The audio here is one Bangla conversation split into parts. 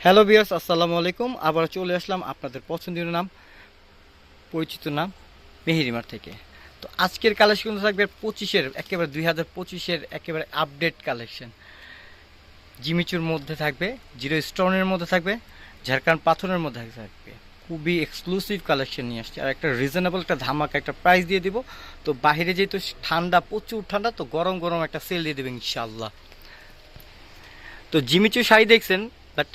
হ্যালো ভিউয়ার্স, আসসালামু আলাইকুম। আবার চলে আসলাম আপনাদের পছন্দের নাম, পরিচিত নাম মেহেরিমার থেকে। তো আজকের কালেকশন থাকবে 25-এর একেবারে 2025-এর একেবারে আপডেট কালেকশন। জিমিচুর মধ্যে থাকবে, জিরো স্টোনের মধ্যে থাকবে, ঝাড়খান্ড পাথরের মধ্যে থাকবে। খুবই এক্সক্লুসিভ কালেকশন নিয়ে আসছে আর একটা রিজনেবল একটা ধামাকা একটা প্রাইস দিয়ে দিব। তো বাইরে যেহেতু ঠান্ডা, প্রচুর ঠান্ডা, তো গরম গরম একটা সেল দিয়ে দেবে ইনশাআল্লাহ। তো জিমিচু শাড়ি দেখছেন, বাট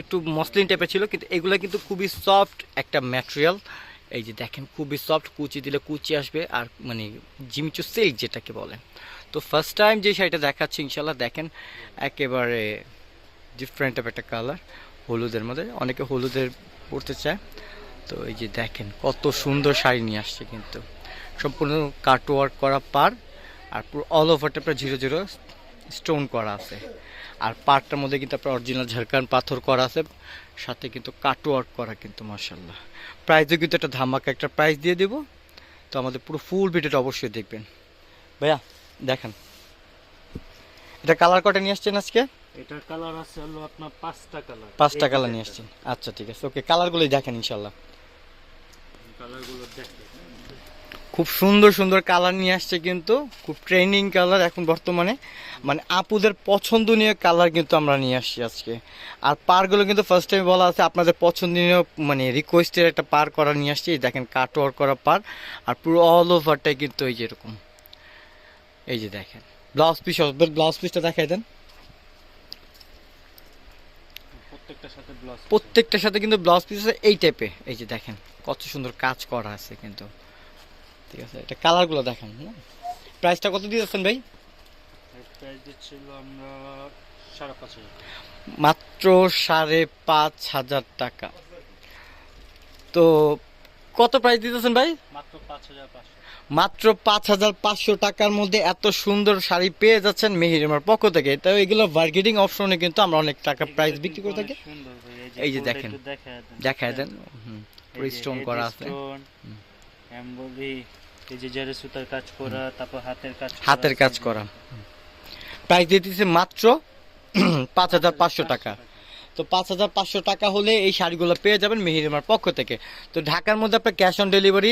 একটু মসলিন টাইপের ছিল, কিন্তু এগুলো কিন্তু খুবই সফট একটা ম্যাটেরিয়াল। এই যে দেখেন, খুবই সফট, কুচি দিলে কুচি আসবে, আর মানে জিমিচু সিল্ক যেটাকে বলে। তো ফার্স্ট টাইম যে শাড়িটা দেখাচ্ছি ইনশাল্লাহ, দেখেন একেবারে ডিফারেন্ট টাইপ একটা কালার, হলুদের মধ্যে, অনেকে হলুদের পরতে চায়। তো এই যে দেখেন কত সুন্দর শাড়ি নিয়ে আসছে, কিন্তু সম্পূর্ণ কাট ওয়ার্ক করা পার, আর পুরো অল ওভারটা প্রায় জিরো জিরো স্টোন করা আছে। আর পাড়টার মধ্যে কিন্তু আপনার অরিজিনাল ঝাড়খান্ড পাথর করা আছে, সাথে কিন্তু কাটওয়ার্ক করা, কিন্তু মাশাল্লাহ। প্রাইসও কিন্তু একটা ধামাকা একটা প্রাইস দিয়ে দেব। তো আমাদের পুরো ফুল ভিডিওটা অবশ্যই দেখবেন। ভাইয়া দেখেন, এটা কালার কটা নিয়ে আসছেন আজকে? এটার কালার আছে হলো আপনার 5টা কালার। 5টা কালার নিয়ে আসছেন, আচ্ছা ঠিক আছে, ওকে। কালারগুলোই দেখেন ইনশাল্লাহ, কালারগুলো দেখেন, খুব সুন্দর সুন্দর কালার নিয়ে আসছে, কিন্তু খুব ট্রেন্ডিং কালার এখন বর্তমানে, মানে আপুদের পছন্দনীয় কালার কিন্তু আমরা নিয়ে আসছি আজকে। আর পারগুলো কিন্তু ফার্স্ট টাইম বলা আছে আপনাদের পছন্দনীয়, মানে রিকোয়েস্টের একটা পার করা নিয়ে আসছি। এই দেখেন কাট ওয়ার্ক করা পার, আর পুরো অল ওভারটাই কিন্তু এই যে এরকম। এই যে দেখেন ব্লাউজ পিস, ব্লাউজ পিসটা দেখাই দেন। প্রত্যেকটার সাথে ব্লাউজ, প্রত্যেকটার সাথে কিন্তু ব্লাউজ পিস আছে এই টাইপে। এই যে দেখেন কত সুন্দর কাজ করা আছে কিন্তু, ঠিক আছে। এটা কালারগুলো দেখেন। প্রাইসটা কত দিয়েছেন ভাই? প্রাইস দিচ্ছিল আমরা 5,500। মাত্র 5,500 টাকা। তো কত প্রাইস দিতেছেন ভাই? মাত্র 5,500। মাত্র 5,500 টাকার মধ্যে এত সুন্দর শাড়ি পেয়ে যাচ্ছেন মেহেরিমার পক্ষ থেকে। তো এগুলো বার্গেনিং অপশনে কিন্তু আমরা অনেক টাকা প্রাইস বিক্রি করে থাকি। সুন্দর ভাই, এই যে দেখেন, দেখায় দেন, পুরো স্টোন করা আছে, এমব্রয়ডারি, এই যে জারি সুতার কাজ করা, তারপর হাতের কাজ করা। প্রাইস দিয়ে দিচ্ছে মাত্র 5,500 টাকা। তো 5,500 টাকা হলে এই শাড়িগুলো পেয়ে যাবেন মেহেরিমার পক্ষ থেকে। তো ঢাকার মধ্যে আপনার ক্যাশ অন ডেলিভারি,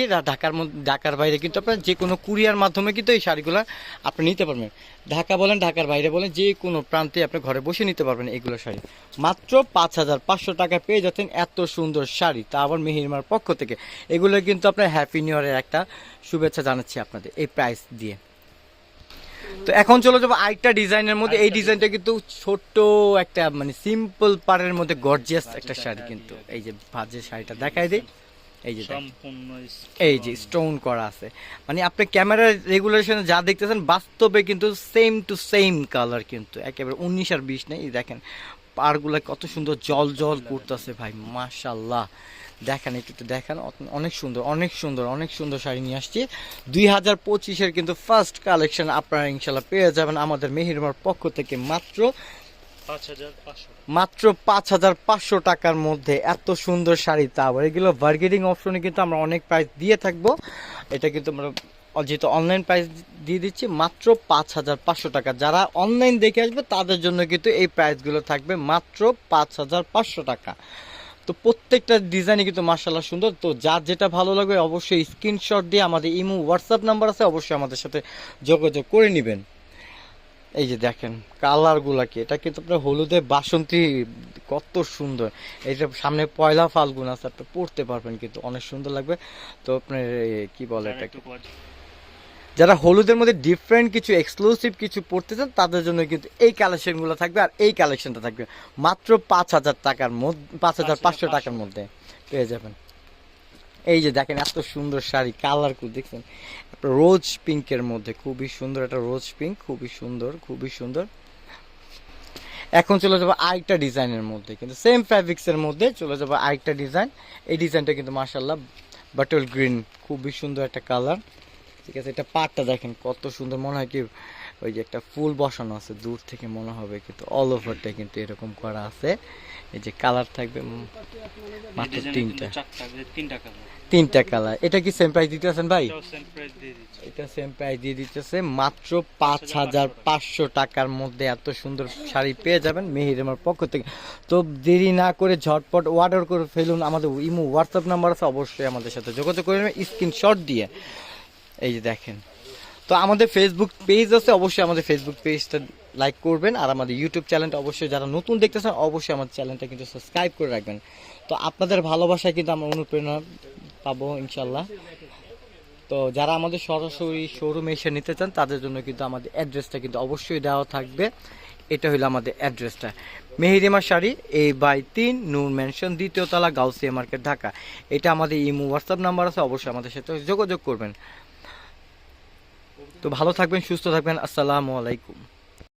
ঢাকার বাইরে কিন্তু আপনার যে কোনো কুরিয়ার মাধ্যমে কিন্তু এই শাড়িগুলো আপনি নিতে পারবেন। ঢাকা বলেন, ঢাকার বাইরে বলেন, যে কোনো প্রান্তে আপনি ঘরে বসে নিতে পারবেন এগুলো শাড়ি। মাত্র 5,500 টাকা পেয়ে যাচ্ছেন এত সুন্দর শাড়ি, তা আবার মেহেরিমার পক্ষ থেকে। এগুলো কিন্তু আপনার হ্যাপি নিউ ইয়ারের একটা শুভেচ্ছা জানাচ্ছি আপনাদের এই প্রাইস দিয়ে। তো এখন চলে যাবো আরেকটা ডিজাইনের মধ্যে। এই ডিজাইনটা কিন্তু ছোট্ট একটা, মানে সিম্পল পাড়ের মধ্যে গর্জিয়াস একটা শাড়ি, কিন্তু এই যে ভাজের শাড়িটা দেখাই দিই। এই যে সম্পূর্ণ এই যে স্টোন করা আছে, মানে আপনি ক্যামেরার রেগুলেশনে যা দেখতেছেন বাস্তবে কিন্তু সেম টু সেম কালার, কিন্তু একেবারে 19 আর 20 নেই। এই দেখেন পাড়গুলো কত সুন্দর জল জল করতেছে ভাই, মাশাল্লাহ। দেখেন একটু দেখেন, অনেক সুন্দর অনেক সুন্দর অনেক সুন্দর শাড়ি নিয়ে আসছি। 2025-এর কিন্তু ফার্স্ট কালেকশন আপনারা ইনশাল্লাহ পেয়ে যাবেন আমাদের মেহেরিমার পক্ষ থেকে মাত্র 5,500 টাকার মধ্যে এত সুন্দর শাড়ি। তা আবার এগুলো বার্গেনিং অপশনে কিন্তু আমরা অনেক প্রাইস দিয়ে থাকবো। এটা কিন্তু আমরা যেহেতু অনলাইন প্রাইস দিয়ে দিচ্ছি মাত্র 5,500 টাকা। যারা অনলাইন দেখে আসবে তাদের জন্য কিন্তু এই প্রাইসগুলো থাকবে মাত্র 5,500 টাকা। তো প্রত্যেকটা ডিজাইনই কিন্তু মার্শাল্লাহ সুন্দর। তো যার যেটা ভালো লাগবে অবশ্যই স্ক্রিনশট দিয়ে আমাদের ইমো হোয়াটসঅ্যাপ নাম্বার আছে, অবশ্যই আমাদের সাথে যোগাযোগ করে নেবেন। এই যে দেখেন কালারগুলা কি, এটা কিন্তু আপনার হলুদে বাসন্তী, কত সুন্দর। এইটা সামনে পয়লা ফাল্গুন আছে, আপনি পড়তে পারবেন, কিন্তু অনেক সুন্দর লাগবে। তো আপনার কি বলে এটাকে, যারা হলুদের মধ্যে ডিফারেন্ট কিছু এক্সক্লুসিভ কিছু পড়তে চান তাদের জন্য কিন্তু এই কালেকশনগুলো থাকবে। আর এই কালেকশনটা থাকবে মাত্র 5,000 টাকার মধ্যে, 5,500 টাকার মধ্যে পেয়ে যাবেন। এই যে দেখেন এত সুন্দর শাড়ি, কালারগুলো দেখছেন, রোজ পিঙ্কের মধ্যে খুবই সুন্দর একটা রোজ পিঙ্ক, খুবই সুন্দর খুবই সুন্দর। এখন চলে যাবো আরেকটা ডিজাইনের মধ্যে, কিন্তু সেম ফ্যাব্রিক্সের মধ্যে চলে যাবো আরেকটা ডিজাইন। এই ডিজাইনটা কিন্তু মাশাআল্লাহ বাটল গ্রিন, খুবই সুন্দর একটা কালার, ঠিক আছে। এটা পাটটা দেখেন কত সুন্দর, মনে হয় কি ওই যে একটা ফুল বসানো আছে, দূর থেকে মনে হবে, কিন্তু অল ওভারটা কিন্তু এরকম করা আছে। এই যে কালার থাকবে মাত্র ডিজাইনের তিনটা, চারটা, তিনটা কালার। তিনটা কালার। এটা কি সেম প্রাইস দিতেছেন ভাই? এটাও সেম প্রাইস দিয়ে দিচ্ছি। এটা সেম প্রাইস দিয়ে দিতেছে মাত্র 5,500 টাকার মধ্যে এত সুন্দর শাড়ি পেয়ে যাবেন মেহেরিমার পক্ষ থেকে। তো দেরি না করে ঝটপট অর্ডার করে ফেলুন। আমাদের ইমো হোয়াটসঅ্যাপ নাম্বার আছে, অবশ্যই আমাদের সাথে যোগাযোগ করে নেবেন স্ক্রিনশট দিয়ে। এই যে দেখেন, তো আমাদের ফেসবুক পেজ আছে, অবশ্যই আমাদের ফেসবুক পেজটা লাইক করবেন। আর আমাদের ইউটিউব চ্যানেলটা অবশ্যই যারা নতুন দেখতেছেন অবশ্যই আমাদের চ্যানেলটা কিন্তু সাবস্ক্রাইব করে রাখবেন। তো আপনাদের ভালোবাসায় কিন্তু আমরা অনুপ্রেরণা পাবো ইনশাল্লাহ। তো যারা আমাদের সরাসরি শোরুমে এসে নিতে চান তাদের জন্য কিন্তু আমাদের অ্যাড্রেসটা কিন্তু অবশ্যই দেওয়া থাকবে। এটা হলো আমাদের অ্যাড্রেসটা, মেহেরিমা শাড়ি A/3 নূর ম্যানশন, 2য় তলা, গাউসিয়া মার্কেট, ঢাকা। এটা আমাদের ইমো হোয়াটসঅ্যাপ নাম্বার আছে, অবশ্যই আমাদের সাথে যোগাযোগ করবেন। তো ভালো থাকবেন, সুস্থ থাকবেন, আসসালামু আলাইকুম।